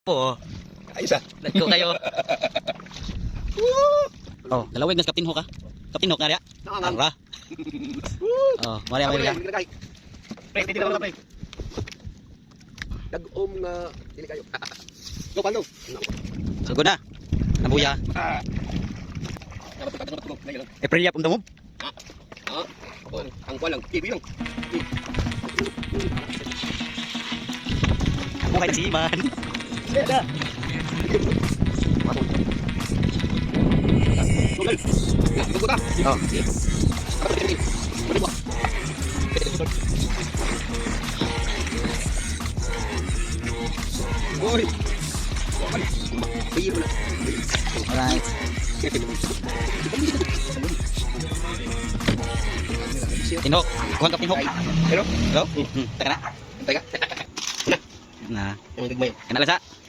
po. Ayos ah. Let's go kayo. Oh, dalawig nas Captain Hook ha. Captain Hook na rin. Ara. Oh, mari mari ka. Pre, dito lang na pre. Dag-om nga dili kayo. Go palo. Sugod na. Nabuya. Eprilia pun tamo. Ang kuwalang, kibi lang. Buhay na si Iman. Seda. Tunggu tak? Oh. Oi. Biar mana? Alright. Tinhok, kuhan Captain Hook. Hello? Hello? Teka na. Teka. Na. Yang digmay. Kena lasa.